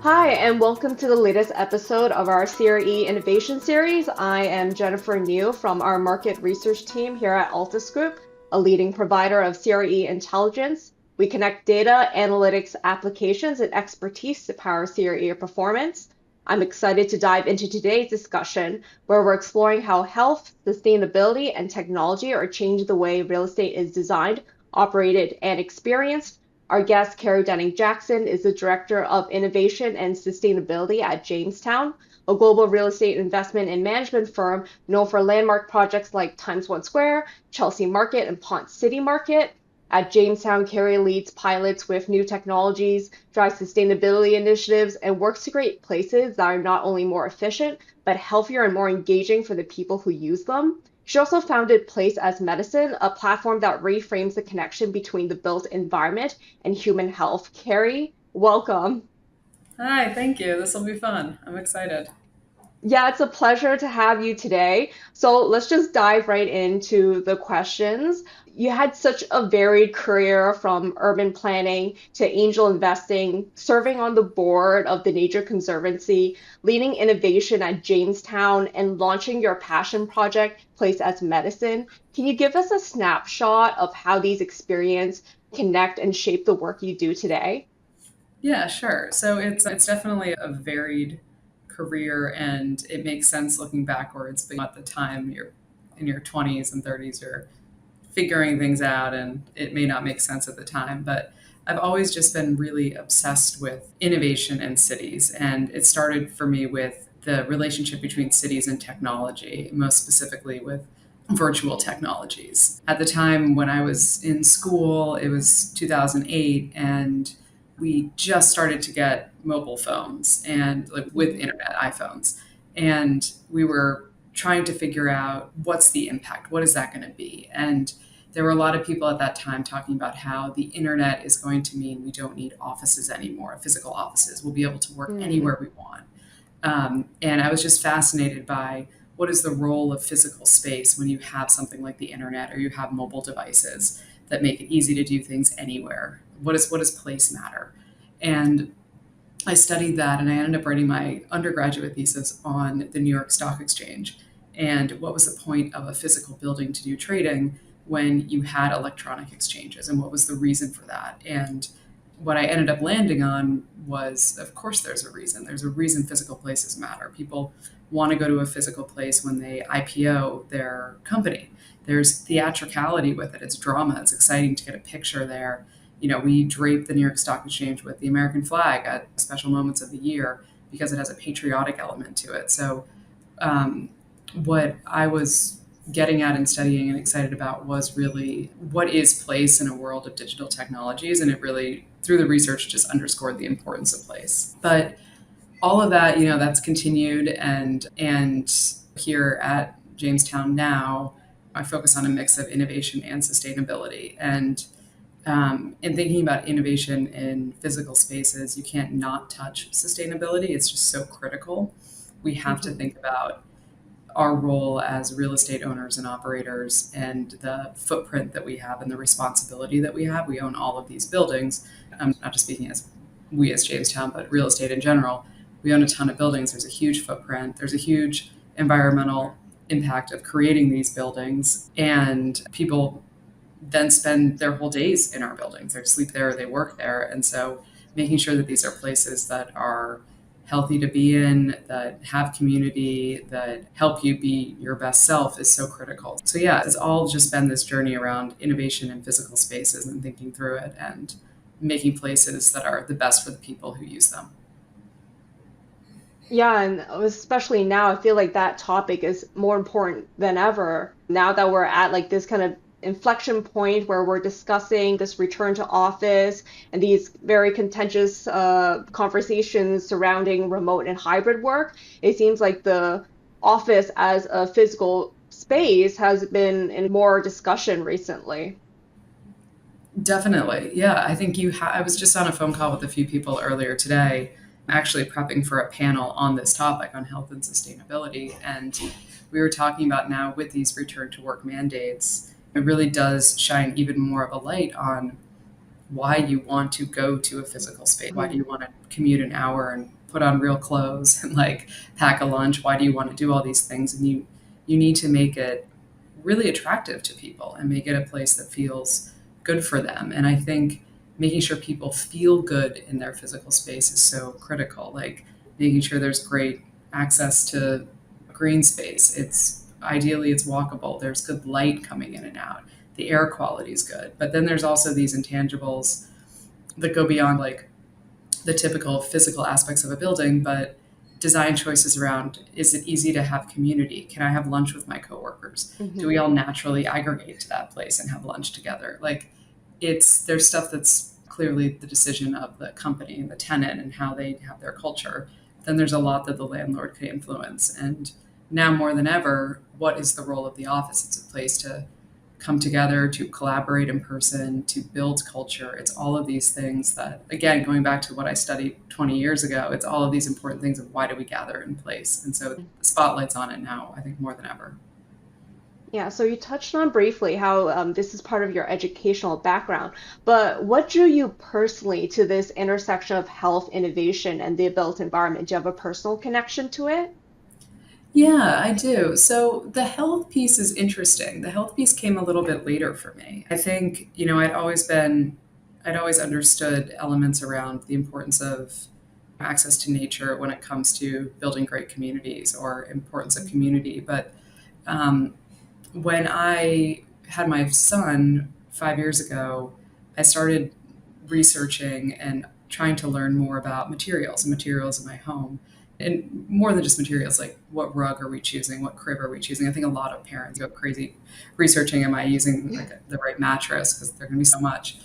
Hi, and welcome to the latest episode of our CRE Innovation Series. I am Jennifer New from our market research team here at Altus Group, a leading provider of CRE intelligence. We connect data, analytics, applications, and expertise to power CRE performance. I'm excited to dive into today's discussion, where we're exploring how health, sustainability, and technology are changing the way real estate is designed, operated, and experienced. Our guest, Carrie Denning Jackson, is the Director of Innovation and Sustainability at Jamestown, a global real estate investment and management firm known for landmark projects like Times One Square, Chelsea Market, and Ponce City Market. At Jamestown, Carrie leads pilots with new technologies, drives sustainability initiatives, and works to create places that are not only more efficient, but healthier and more engaging for the people who use them. She also founded Place as Medicine, a platform that reframes the connection between the built environment and human health. Carrie, welcome. Hi, thank you. This will be fun. I'm excited. Yeah, it's a pleasure to have you today. So let's just dive right into the questions. You had such a varied career from urban planning to angel investing, serving on the board of the Nature Conservancy, leading innovation at Jamestown, and launching your passion project, Place as Medicine. Can you give us a snapshot of how these experiences connect and shape the work you do today? Yeah, sure. So it's definitely a varied career, and it makes sense looking backwards. But at the time, you're in your 20s and 30s, you're figuring things out, and it may not make sense at the time. But I've always just been really obsessed with innovation in cities, and it started for me with the relationship between cities and technology, most specifically with virtual technologies. At the time when I was in school, it was 2008, and we just started to get mobile phones and like with internet iPhones. And we were trying to figure out what's the impact? What is that going to be? And there were a lot of people at that time talking about how the internet is going to mean we don't need offices anymore, physical offices. We'll be able to work Mm, anywhere we want. And I was just fascinated by what is the role of physical space when you have something like the internet or you have mobile devices that make it easy to do things anywhere. What does place matter? And I studied that, and I ended up writing my undergraduate thesis on the New York Stock Exchange and what was the point of a physical building to do trading when you had electronic exchanges, and what was the reason for that. And what I ended up landing on was, of course, there's a reason. There's a reason physical places matter. People want to go to a physical place when they IPO their company. There's theatricality with it. It's drama. It's exciting to get a picture there. We drape the New York Stock Exchange with the American flag at special moments of the year because it has a patriotic element to it. So, um, what I was getting at and studying and excited about was really what is place in a world of digital technologies. And it really, through the research, just underscored the importance of place. But all of that, that's continued. And here at Jamestown now, I focus on a mix of innovation and sustainability. And in thinking about innovation in physical spaces, you can't not touch sustainability. It's just so critical. We have to mhm. think about our role as real estate owners and operators and the footprint that we have and the responsibility that we have. We own all of these buildings. I'm not just speaking as we as Jamestown, but real estate in general. We own a ton of buildings. There's a huge footprint. There's a huge environmental impact of creating these buildings. And people then spend their whole days in our buildings. They sleep there, they work there. And so making sure that these are places that are healthy to be in, that have community, that help you be your best self is so critical. So yeah, it's all just been this journey around innovation in physical spaces and thinking through it and making places that are the best for the people who use them. Yeah, and especially now, I feel like that topic is more important than ever. Now that we're at like this kind of inflection point where we're discussing this return to office and these very contentious conversations surrounding remote and hybrid work, it seems like the office as a physical space has been in more discussion recently. Definitely. Yeah. I think I was just on a phone call with a few people earlier today, actually prepping for a panel on this topic on health and sustainability. And we were talking about now with these return to work mandates, it really does shine even more of a light on why you want to go to a physical space. Why do you want to commute an hour and put on real clothes and like pack a lunch? Why do you want to do all these things? And you need to make it really attractive to people and make it a place that feels good for them. And I think making sure people feel good in their physical space is so critical. Like making sure there's great access to green space. It's walkable. There's good light coming in and out. The air quality is good. But then there's also these intangibles that go beyond like the typical physical aspects of a building, but design choices around, is it easy to have community? Can I have lunch with my coworkers? Do we all naturally aggregate to that place and have lunch together? Like there's stuff that's clearly the decision of the company and the tenant and how they have their culture. Then there's a lot that the landlord could influence. And now more than ever, what is the role of the office? It's a place to come together, to collaborate in person, to build culture. It's all of these things that, again, going back to what I studied 20 years ago, it's all of these important things of why do we gather in place. And so the spotlight's on it now, I think more than ever. Yeah, so you touched on briefly how this is part of your educational background, but what drew you personally to this intersection of health, innovation, and the built environment? Do you have a personal connection to it? Yeah, I do. So the health piece is interesting. The health piece came a little bit later for me. I think, I'd always understood elements around the importance of access to nature when it comes to building great communities or importance of community. But um, when I had my son 5 years ago, I started researching and trying to learn more about materials and materials in my home. And more than just materials, like what rug are we choosing? What crib are we choosing? I think a lot of parents go crazy researching, am I using like the right mattress? Because there can be so much.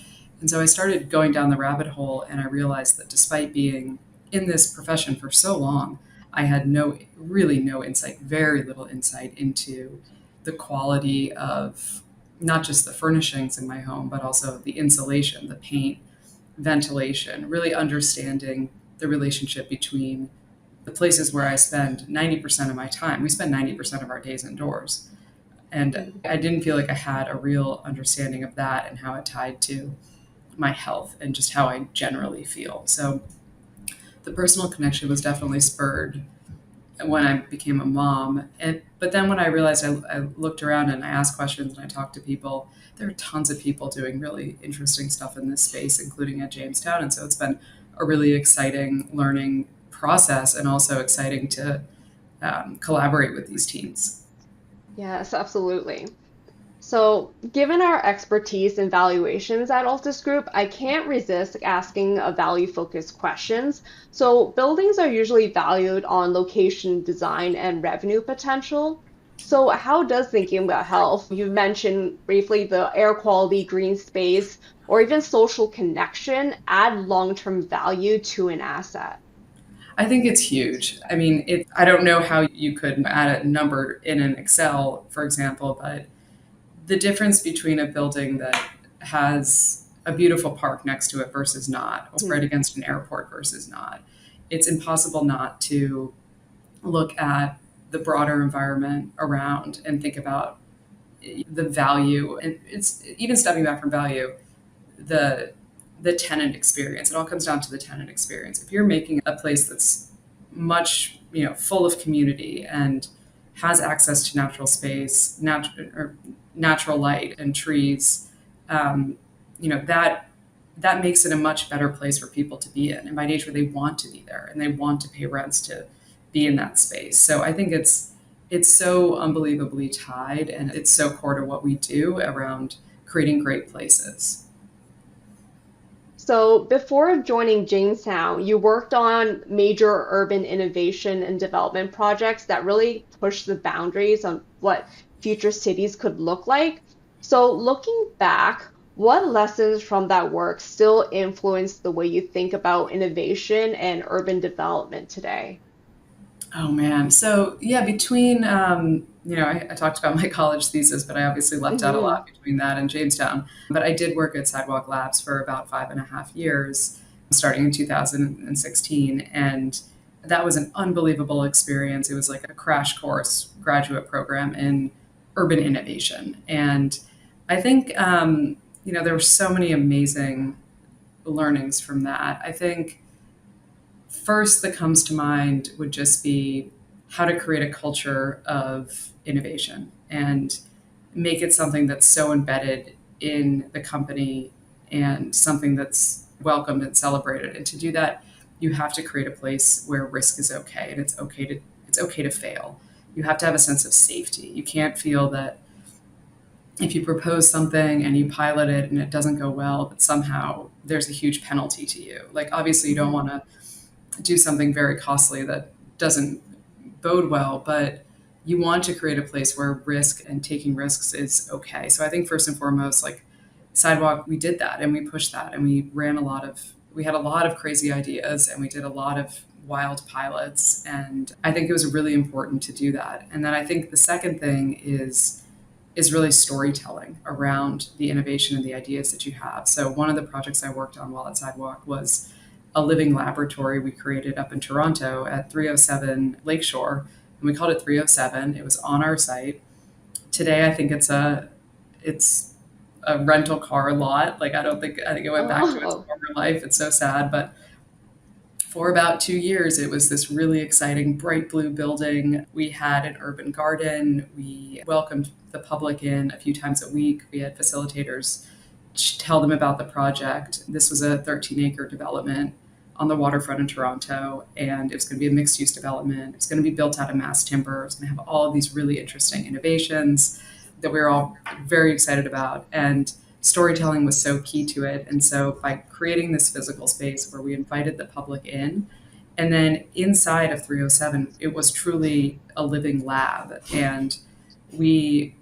And so I started going down the rabbit hole and I realized that despite being in this profession for so long, I had really no insight, very little insight into the quality of not just the furnishings in my home, but also the insulation, the paint, ventilation, really understanding the relationship between the places where I spend 90% of my time. We spend 90% of our days indoors. And Mhm. I didn't feel like I had a real understanding of that and how it tied to my health and just how I generally feel. So the personal connection was definitely spurred when I became a mom. But then when I realized I looked around and I asked questions and I talked to people, there are tons of people doing really interesting stuff in this space, including at Jamestown. And so it's been a really exciting learning process and also exciting to collaborate with these teams. Yes, absolutely. So, given our expertise in valuations at Altus Group, I can't resist asking a value-focused questions. So, buildings are usually valued on location, design, and revenue potential. So, how does thinking about health, you mentioned briefly the air quality, green space, or even social connection, add long-term value to an asset? I think it's huge. I mean, I don't know how you could add a number in an Excel, for example, but the difference between a building that has a beautiful park next to it versus not, Hmm. spread against an airport versus not, it's impossible not to look at the broader environment around and think about the value. And it's even stepping back from value, the the tenant experience. It all comes down to the tenant experience. If you're making a place that's much, full of community and has access to natural space, natural light and trees, that makes it a much better place for people to be in. And by nature, they want to be there and they want to pay rents to be in that space. So I think it's so unbelievably tied and it's so core to what we do around creating great places. So, before joining Jamestown, you worked on major urban innovation and development projects that really pushed the boundaries on what future cities could look like. So, looking back, what lessons from that work still influence the way you think about innovation and urban development today? Oh man. So yeah, between I talked about my college thesis, but I obviously left out a Hmm. lot between that and Jamestown. But I did work at Sidewalk Labs for about 5.5 years, starting in 2016, and that was an unbelievable experience. It was like a crash course graduate program in urban innovation, and I think there were so many amazing learnings from that. I think first that comes to mind would just be how to create a culture of innovation and make it something that's so embedded in the company and something that's welcomed and celebrated. And to do that, you have to create a place where risk is okay and it's okay to fail. You have to have a sense of safety. You can't feel that if you propose something and you pilot it and it doesn't go well, that somehow there's a huge penalty to you. Like obviously you don't want to do something very costly that doesn't bode well, but you want to create a place where risk and taking risks is okay. So I think first and foremost, like Sidewalk, we did that and we pushed that and we had a lot of crazy ideas and we did a lot of wild pilots. And I think it was really important to do that. And then I think the second thing is really storytelling around the innovation and the ideas that you have. So one of the projects I worked on while at Sidewalk was a living laboratory we created up in Toronto at 307 Lakeshore, and we called it 307. It was on our site. Today, I think it's a rental car lot. Like I think it went back to its Oh, former life. It's so sad, but for about 2 years, it was this really exciting bright blue building. We had an urban garden. We welcomed the public in a few times a week. We had facilitators tell them about the project. This was a 13-acre development on the waterfront in Toronto, and it was going to be a mixed-use development. It was going to be built out of mass timber. It was going to have all of these really interesting innovations that we were all very excited about. And storytelling was so key to it. And so by creating this physical space where we invited the public in, and then inside of 307, it was truly a living lab. And we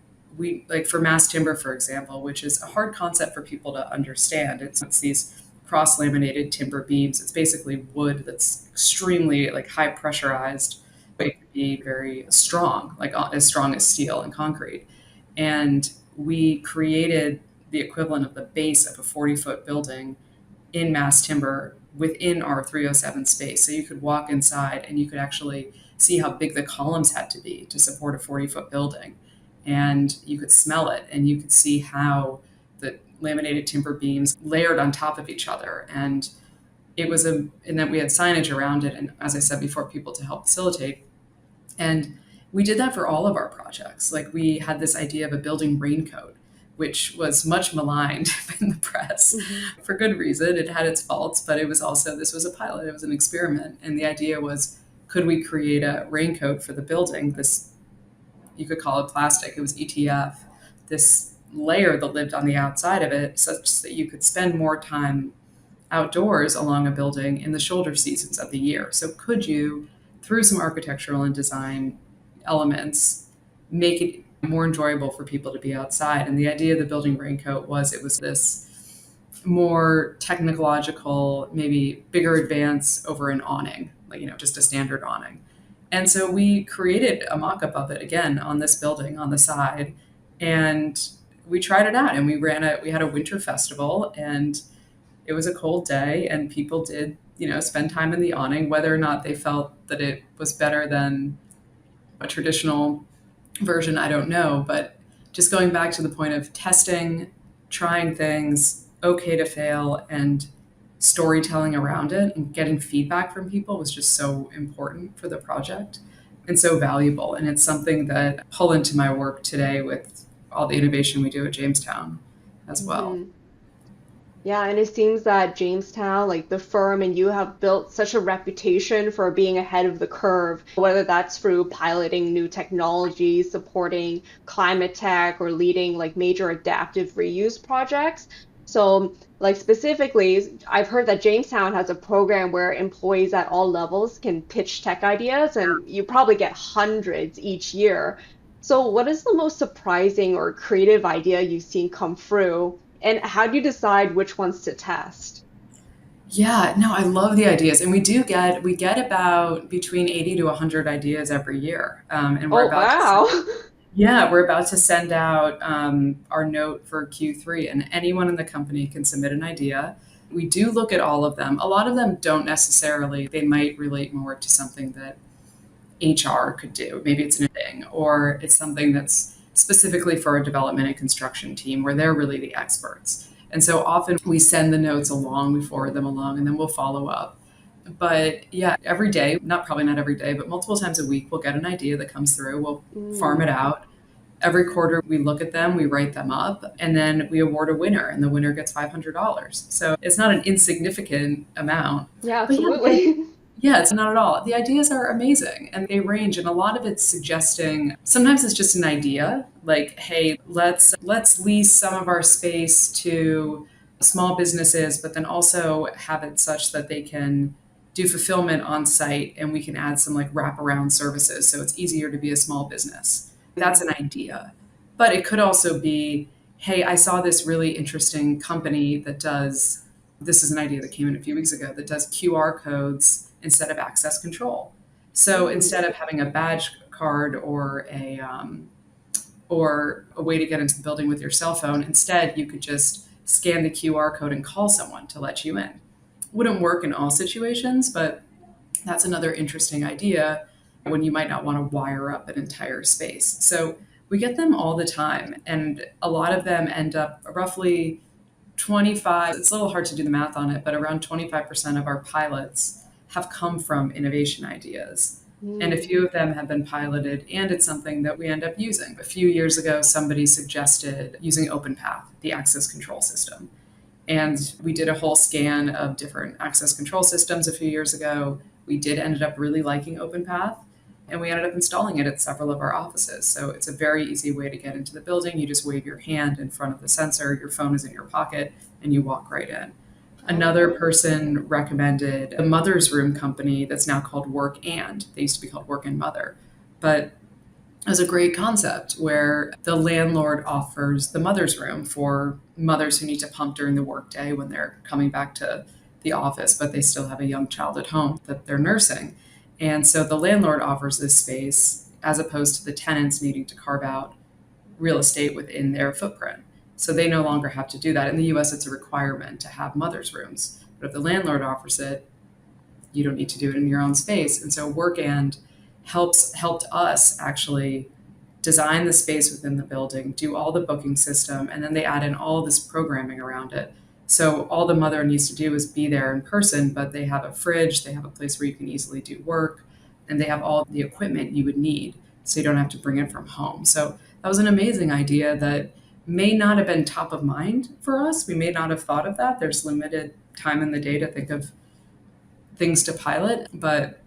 like for mass timber, for example, which is a hard concept for people to understand. It's these cross laminated timber beams. It's basically wood that's extremely like high pressurized. It can be very strong, like as strong as steel and concrete. And we created the equivalent of the base of a 40-foot building in mass timber within our 307 space. So you could walk inside and you could actually see how big the columns had to be to support a 40-foot building. And you could smell it and you could see how the laminated timber beams layered on top of each other. And and then we had signage around it. And as I said before, people to help facilitate. And we did that for all of our projects. Like we had this idea of a building raincoat, which was much maligned in the press mhm. for good reason. It had its faults, but this was a pilot, it was an experiment. And the idea was, could we create a raincoat for the building? This, you could call it plastic, it was ETF, this layer that lived on the outside of it such that you could spend more time outdoors along a building in the shoulder seasons of the year. So could you, through some architectural and design elements, make it more enjoyable for people to be outside? And the idea of the building raincoat was it was this more technological, maybe bigger advance over an awning, like, just a standard awning. And so we created a mock-up of it again on this building on the side, and we tried it out and we had a winter festival, and it was a cold day and people did, spend time in the awning. Whether or not they felt that it was better than a traditional version, I don't know. But just going back to the point of testing, trying things, okay to fail, and storytelling around it and getting feedback from people was just so important for the project and so valuable. And it's something that I pull into my work today with all the innovation we do at Jamestown as well. Mhm. Yeah, and it seems that Jamestown, like the firm and you have built such a reputation for being ahead of the curve, whether that's through piloting new technologies, supporting climate tech, or leading like major adaptive reuse projects. So, like specifically, I've heard that Jamestown has a program where employees at all levels can pitch tech ideas, and you probably get hundreds each year. So, what is the most surprising or creative idea you've seen come through? And how do you decide which ones to test? Yeah, no, I love the ideas, and we get about between 80 to 100 ideas every year, and Oh, wow. we're about to send out our note for Q3, and anyone in the company can submit an idea. We do look at all of them. A lot of them don't necessarily; they might relate more to something that HR could do. Maybe it's an thing, or it's something that's specifically for a development and construction team where they're really the experts. And so often we send the notes along, we forward them along, and then we'll follow up. But yeah, every day, probably not every day, but multiple times a week, we'll get an idea that comes through. We'll farm Mm. it out. Every quarter, we look at them, we write them up, and then we award a winner, and the winner gets $500. So it's not an insignificant amount. Yeah, But yeah, absolutely. yeah, it's not at all. The ideas are amazing and they range, and a lot of it's suggesting, sometimes it's just an idea like, hey, let's lease some of our space to small businesses, but then also have it such that they can do fulfillment on site and we can add some like wraparound services so it's easier to be a small business. That's an idea. But it could also be, hey, I saw this really interesting company that does, this is an idea that came in a few weeks ago, that does QR codes instead of access control. So Mm. instead of having a badge card or a way to get into the building with your cell phone, instead you could just scan the QR code and call someone to let you in. Wouldn't work in all situations, but that's another interesting idea when you might not want to wire up an entire space. So we get them all the time, and a lot of them end up roughly 25, it's a little hard to do the math on it, but around 25% of our pilots have come from innovation ideas. And a Mm. few of them have been piloted, and it's something that we end up using. A few years ago, somebody suggested using OpenPath, the access control system. And we did a whole scan of different access control systems a few years ago. We did ended up really liking OpenPath, and we ended up installing it at several of our offices. So it's a very easy way to get into the building. You just wave your hand in front of the sensor, your phone is in your pocket, and you walk right in. Another Oh. person recommended a mother's room company that's now called Work And. They used to be called Work and Mother. But as a great concept where the landlord offers the mother's room for mothers who need to pump during the workday when they're coming back to the office, but they still have a young child at home that they're nursing. And so the landlord offers this space as opposed to the tenants needing to carve out real estate within their footprint. So they no longer have to do that. In the US, it's a requirement to have mother's rooms. But if the landlord offers it, you don't need to do it in your own space. And so Work And helped us actually design the space within the building, do all the booking system, and then they add in all this programming around it. So all the mother needs to do is be there in person, but they have a fridge, they have a place where you can easily do work, and they have all the equipment you would need. So you don't have to bring it from home. So that was an amazing idea that may not have been top of mind for us. We may not have thought of that. There's limited time in the day to think of things to pilot, but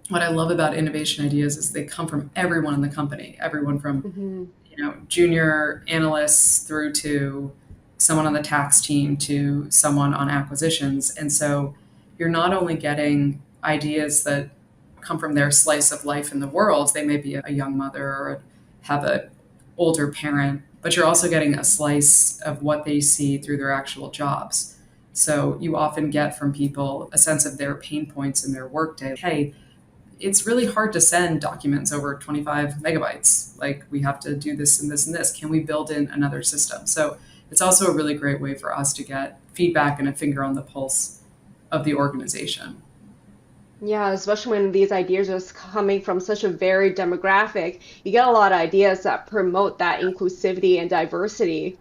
what I love about innovation ideas is they come from everyone in the company, everyone from, Hmm. junior analysts through to someone on the tax team to someone on acquisitions. And so you're not only getting ideas that come from their slice of life in the world, they may be a young mother or have a older parent, but you're also getting a slice of what they see through their actual jobs. So you often get from people a sense of their pain points in their workday. Hey, it's really hard to send documents over 25 megabytes. Like, we have to do this and this and this. Can we build in another system? So it's also a really great way for us to get feedback and a finger on the pulse of the organization. Yeah, especially when these ideas are coming from such a varied demographic, you get a lot of ideas that promote that inclusivity and diversity.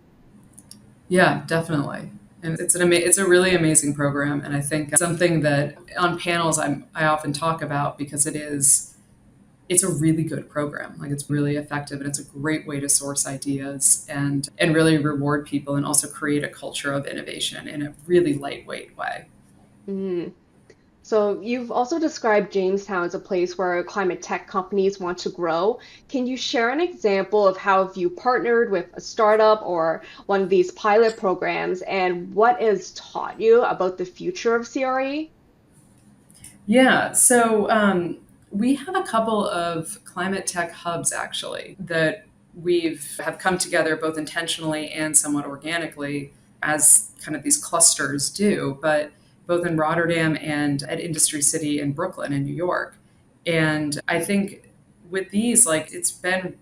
Yeah, definitely. And it's a really amazing program, and I think something that on panels I often talk about because it's a really good program. Like, it's really effective, and it's a great way to source ideas and really reward people and also create a culture of innovation in a really lightweight way. Mhm. So you've also described Jamestown as a place where climate tech companies want to grow. Can you share an example of how have you partnered with a startup or one of these pilot programs and what has taught you about the future of CRE? Yeah, so we have a couple of climate tech hubs actually that we've have come together both intentionally and somewhat organically as kind of these clusters do, but both in Rotterdam and at Industry City in Brooklyn in New York. And I think with these, like, it's been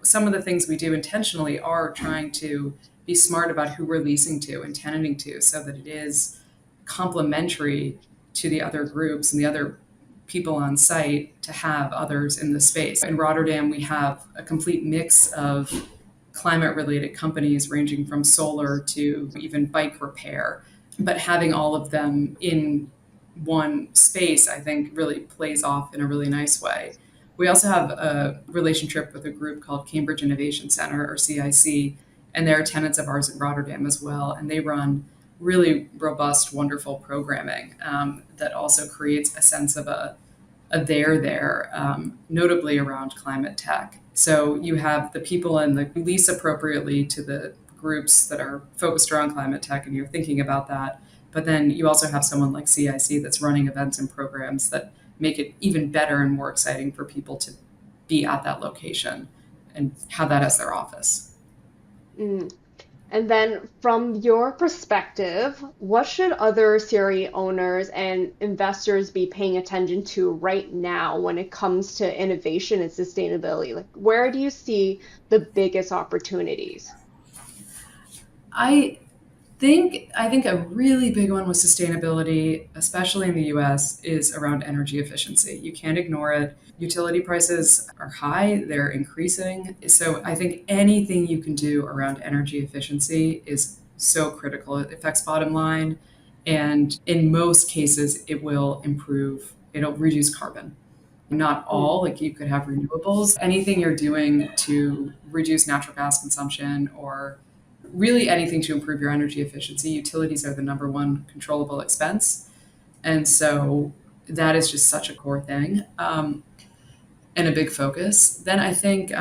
some of the things we do intentionally are trying to be smart about who we're leasing to and tenanting to so that it is complementary to the other groups and the other people on site to have others in the space. In Rotterdam, we have a complete mix of climate related companies ranging from solar to even bike repair. But having all of them in one space, I think, really plays off in a really nice way. We also have a relationship with a group called Cambridge Innovation Center, or CIC, and they're tenants of ours in Rotterdam as well. And they run really robust, wonderful programming that also creates a sense of a there, notably around climate tech. So you have the people in the lease appropriately to the groups that are focused around climate tech, and you're thinking about that. But then you also have someone like CIC that's running events and programs that make it even better and more exciting for people to be at that location and have that as their office. Mm. And then, from your perspective, what should other CRE owners and investors be paying attention to right now when it comes to innovation and sustainability? Like, where do you see the biggest opportunities? I I think a really big one with sustainability, especially in the US, is around energy efficiency. You can't ignore it. Utility prices are high, they're increasing. So I think anything you can do around energy efficiency is so critical. It affects bottom line, and in most cases it'll reduce carbon. Not Mm, all, like you could have renewables. Anything you're doing to reduce natural gas consumption or really anything to improve your energy efficiency. Utilities are the number one controllable expense. And so that is just such a core thing and a big focus. Then I think,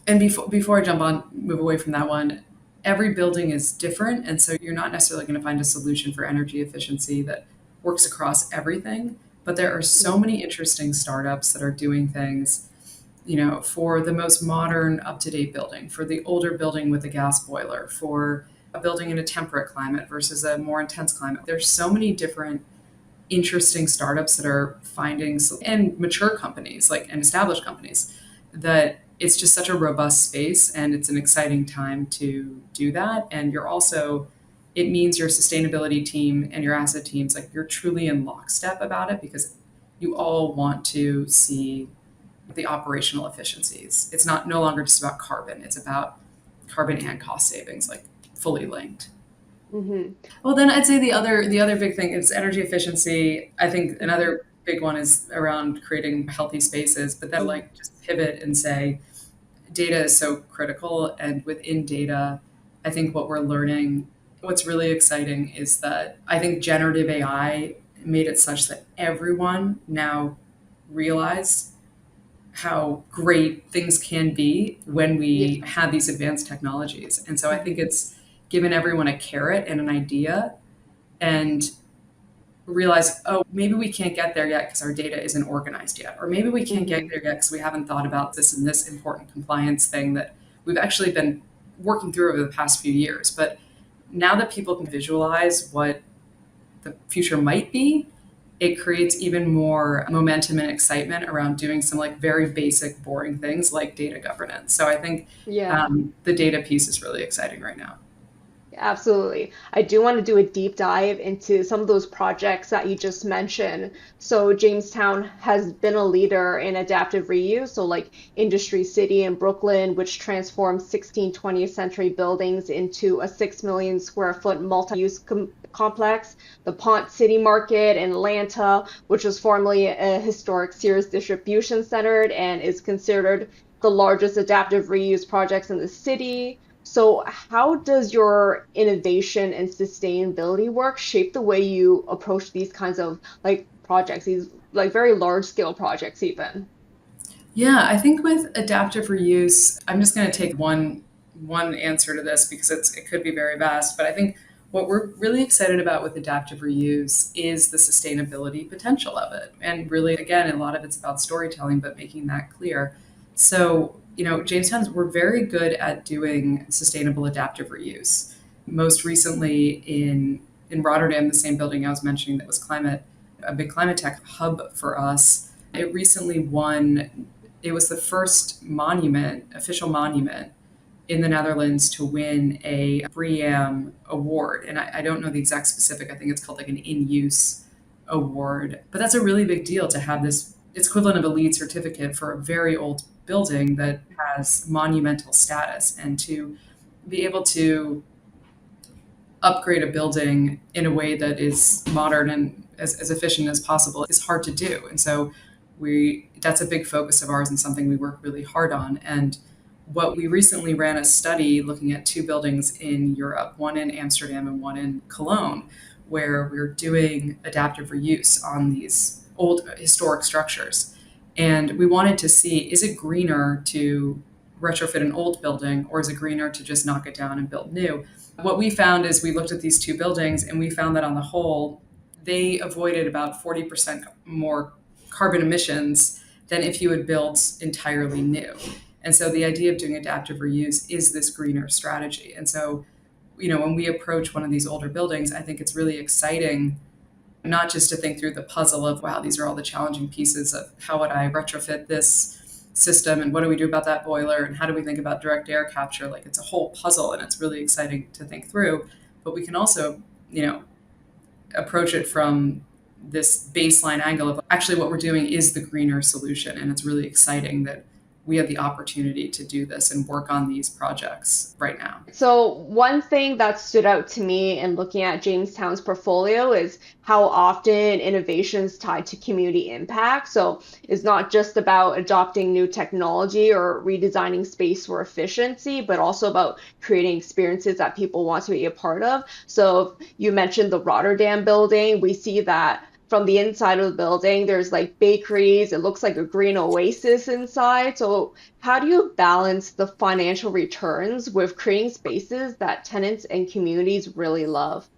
and before I move away from that one, every building is different. And so you're not necessarily going to find a solution for energy efficiency that works across everything. But there are so mm, many interesting startups that are doing things, for the most modern, up to date building, for the older building with a gas boiler, for a building in a temperate climate versus a more intense climate. There's so many different interesting startups that are finding, and mature companies, like, and established companies, that it's just such a robust space and it's an exciting time to do that. And it means your sustainability team and your asset teams, like, you're truly in lockstep about it because you all want to see the operational efficiencies. It's not no longer just about carbon, it's about carbon and cost savings, like fully linked. mhm, Well, then I'd say the other big thing is energy efficiency. I think mhm, another big one is around creating healthy spaces, but then like just pivot and say data is so critical. And within data, I think what's really exciting is that I think generative AI made it such that everyone now realize how great things can be when yeah, we have these advanced technologies. And so I think it's given everyone a carrot and an idea and realize, oh, maybe we can't get there yet because our data isn't organized yet. Or maybe we can't get mhm, there yet because we haven't thought about this and this important compliance thing that we've actually been working through over the past few years. But now that people can visualize what the future might be, it creates even more momentum and excitement around doing some like very basic, boring things like data governance. So I think yeah. the data piece is really exciting right now. Absolutely. I do want to do a deep dive into some of those projects that you just mentioned. So Jamestown has been a leader in adaptive reuse. So like Industry City in Brooklyn, which transformed 16th, 20th century buildings into a 6 million square foot multi-use complex. The Ponce City Market in Atlanta, which was formerly a historic Sears distribution center and is considered the largest adaptive reuse projects in the city. So, how does your innovation and sustainability work shape the way you approach these kinds of like projects, these like very large scale projects, even? Yeah, I think with adaptive reuse, I'm just going to take one answer to this because it could be very vast, but I think what we're really excited about with adaptive reuse is the sustainability potential of it. And really, again, a lot of it's about storytelling, but making that clear. So, we're very good at doing sustainable adaptive reuse. Most recently in Rotterdam, the same building I was mentioning that was a big climate tech hub for us. It was the first official monument in the Netherlands to win a BREEAM award. And I don't know the exact specific, I think it's called like an in use award. But that's a really big deal to have this it's equivalent of a LEED certificate for a very old building that has monumental status. And to be able to upgrade a building in a way that is modern and as efficient as possible is hard to do. And so that's a big focus of ours and something we work really hard on. And what we recently ran a study looking at two buildings in Europe, one in Amsterdam and one in Cologne, where we're doing adaptive reuse on these old historic structures. And we wanted to see, is it greener to retrofit an old building or is it greener to just knock it down and build new? What we found is we looked at these two buildings and we found that on the whole, they avoided about 40% more carbon emissions than if you had built entirely new. And so the idea of doing adaptive reuse is this greener strategy. And so, when we approach one of these older buildings, I think it's really exciting not just to think through the puzzle of, wow, these are all the challenging pieces of how would I retrofit this system and what do we do about that boiler and how do we think about direct air capture? Like it's a whole puzzle and it's really exciting to think through. But we can also, approach it from this baseline angle of actually what we're doing is the greener solution. And it's really exciting that we have the opportunity to do this and work on these projects right now. So one thing that stood out to me in looking at Jamestown's portfolio is how often innovations tied to community impact. So it's not just about adopting new technology or redesigning space for efficiency, but also about creating experiences that people want to be a part of. So you mentioned the Rotterdam building. We see that from the inside of the building, there's like bakeries. It looks like a green oasis inside. So how do you balance the financial returns with creating spaces that tenants and communities really love?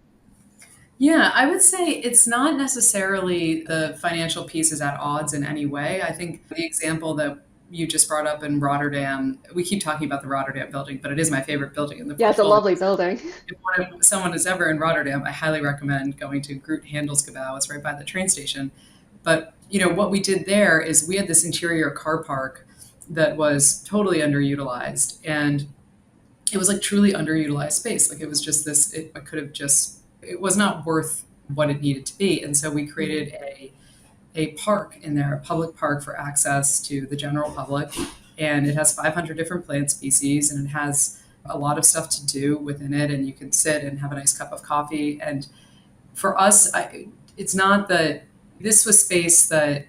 Yeah, I would say it's not necessarily the financial piece is at odds in any way. I think the example that you just brought up in Rotterdam, we keep talking about the Rotterdam building, but it is my favorite building in the Yeah, it's a portfolio. lovely building. If someone is ever in Rotterdam, I highly recommend going to Groot Handelsgebouw. It's right by the train station. But what we did there is we had this interior car park that was totally underutilized, and it was like truly underutilized space. Like it was just this. It could have just. It was not worth what it needed to be, and so we created a park in there, a public park for access to the general public. And it has 500 different plant species and it has a lot of stuff to do within it. And you can sit and have a nice cup of coffee. And for us, it's not that this was space that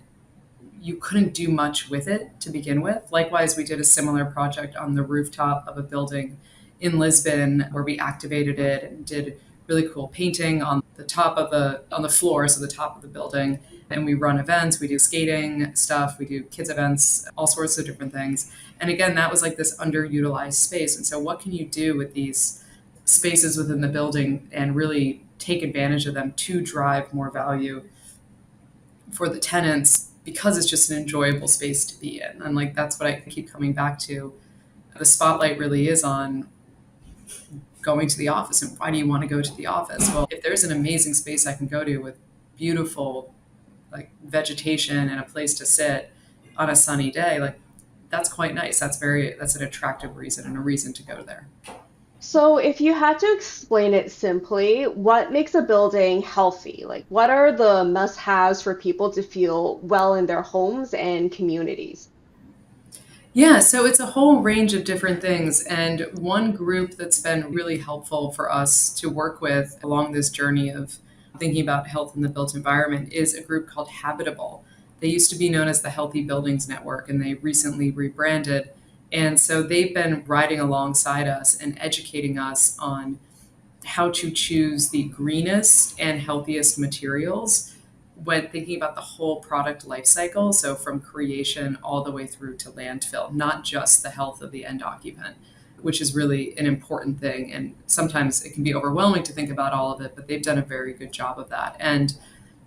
you couldn't do much with it to begin with. Likewise, we did a similar project on the rooftop of a building in Lisbon where we activated it and did really cool painting on the floor, so the top of the building. And we run events, we do skating stuff, we do kids events, all sorts of different things. And again, that was like this underutilized space. And so what can you do with these spaces within the building and really take advantage of them to drive more value for the tenants because it's just an enjoyable space to be in. And like that's what I keep coming back to. The spotlight really is on going to the office and why do you want to go to the office? Well, if there's an amazing space I can go to with beautiful like vegetation and a place to sit on a sunny day, like that's quite nice. That's an attractive reason and a reason to go there. So if you had to explain it simply, what makes a building healthy? Like what are the must-haves for people to feel well in their homes and communities? Yeah, so it's a whole range of different things. And one group that's been really helpful for us to work with along this journey of thinking about health in the built environment is a group called Habitable. They used to be known as the Healthy Buildings Network, and they recently rebranded. And so they've been riding alongside us and educating us on how to choose the greenest and healthiest materials when thinking about the whole product life cycle. So from creation all the way through to landfill, not just the health of the end occupant, which is really an important thing. And sometimes it can be overwhelming to think about all of it, but they've done a very good job of that. And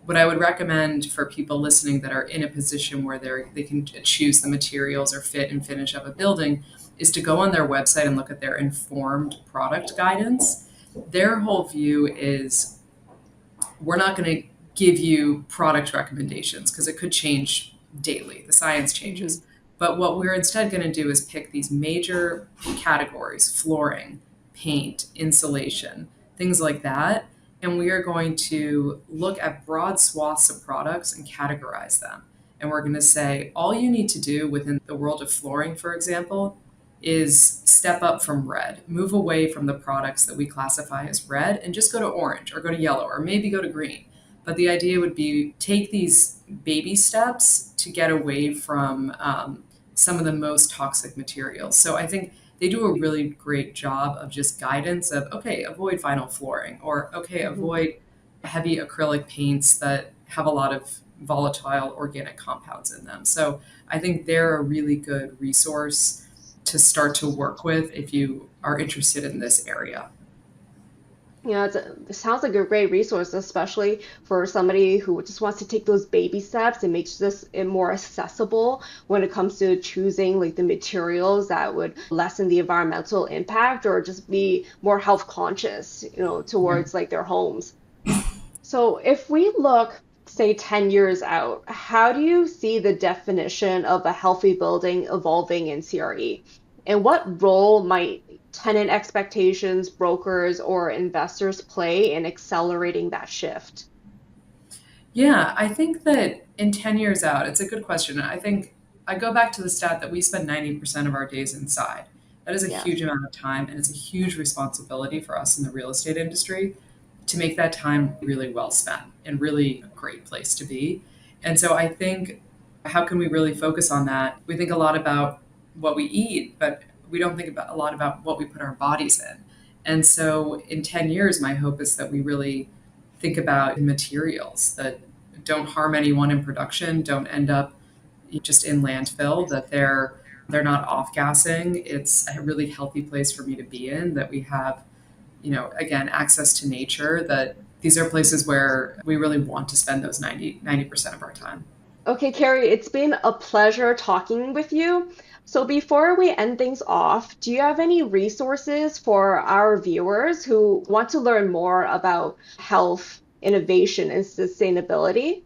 what I would recommend for people listening that are in a position where they can choose the materials or fit and finish of a building is to go on their website and look at their informed product guidance. Their whole view is we're not going to give you product recommendations because it could change daily. The science Mhm. changes. But what we're instead going to do is pick these major categories: flooring, paint, insulation, things like that. And we are going to look at broad swaths of products and categorize them. and we're going to say, all you need to do within the world of flooring, for example, is step up from red, move away from the products that we classify as red and just go to orange or go to yellow or maybe go to green. But the idea would be take these baby steps to get away from some of the most toxic materials. So I think they do a really great job of just guidance of, okay, avoid vinyl flooring, or okay, avoid heavy acrylic paints that have a lot of volatile organic compounds in them. So I think they're a really good resource to start to work with if you are interested in this area. Yeah, it sounds like a great resource, especially for somebody who just wants to take those baby steps and makes this more accessible when it comes to choosing like the materials that would lessen the environmental impact or just be more health conscious, Yeah. towards like their homes. So if we look, say, 10 years out, how do you see the definition of a healthy building evolving in CRE? And what role might tenant expectations, brokers, or investors play in accelerating that shift? Yeah, I think that in 10 years out, it's a good question. I think I go back to the stat that we spend 90% of our days inside. That is a Yes. huge amount of time, and it's a huge responsibility for us in the real estate industry to make that time really well spent and really a great place to be. And so I think, how can we really focus on that? We think a lot about what we eat, but we don't think about a lot about what we put our bodies in. And so in 10 years, my hope is that we really think about materials that don't harm anyone in production, don't end up just in landfill, that they're not off gassing. It's a really healthy place for me to be in, that we have, again, access to nature, that these are places where we really want to spend those 90% of our time. Okay, Carrie, it's been a pleasure talking with you. So before we end things off, do you have any resources for our viewers who want to learn more about health, innovation, and sustainability?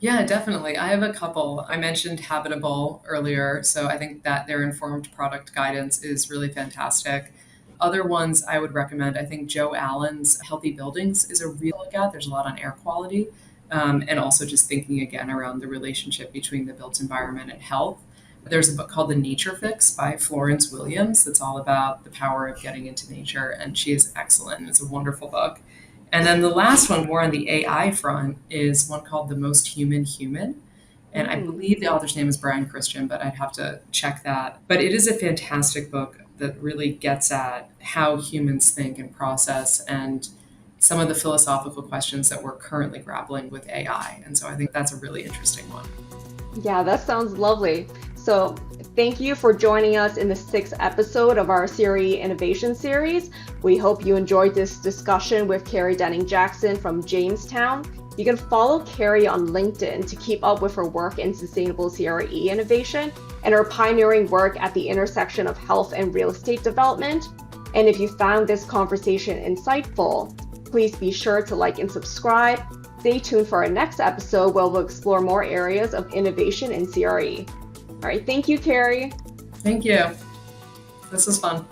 Yeah, definitely. I have a couple. I mentioned Habitable earlier, so I think that their informed product guidance is really fantastic. Other ones I would recommend, I think Joe Allen's Healthy Buildings is a real look at. There's a lot on air quality, and also just thinking again around the relationship between the built environment and health. There's a book called The Nature Fix by Florence Williams that's all about the power of getting into nature, and she is excellent. It's a wonderful book. And then the last one, more on the AI front, is one called The Most Human Human. And I Mm. believe the author's name is Brian Christian, but I'd have to check that. But it is a fantastic book that really gets at how humans think and process and some of the philosophical questions that we're currently grappling with AI. And so I think that's a really interesting one. Yeah, that sounds lovely. So, thank you for joining us in the sixth episode of our Siri Innovation Series. We hope you enjoyed this discussion with Carrie Denning Jackson from Jamestown. You can follow Carrie on LinkedIn to keep up with her work in sustainable CRE innovation and her pioneering work at the intersection of health and real estate development. And if you found this conversation insightful, please be sure to like and subscribe. Stay tuned for our next episode where we'll explore more areas of innovation in CRE. All right, thank you, Carrie. Thank you. This was fun.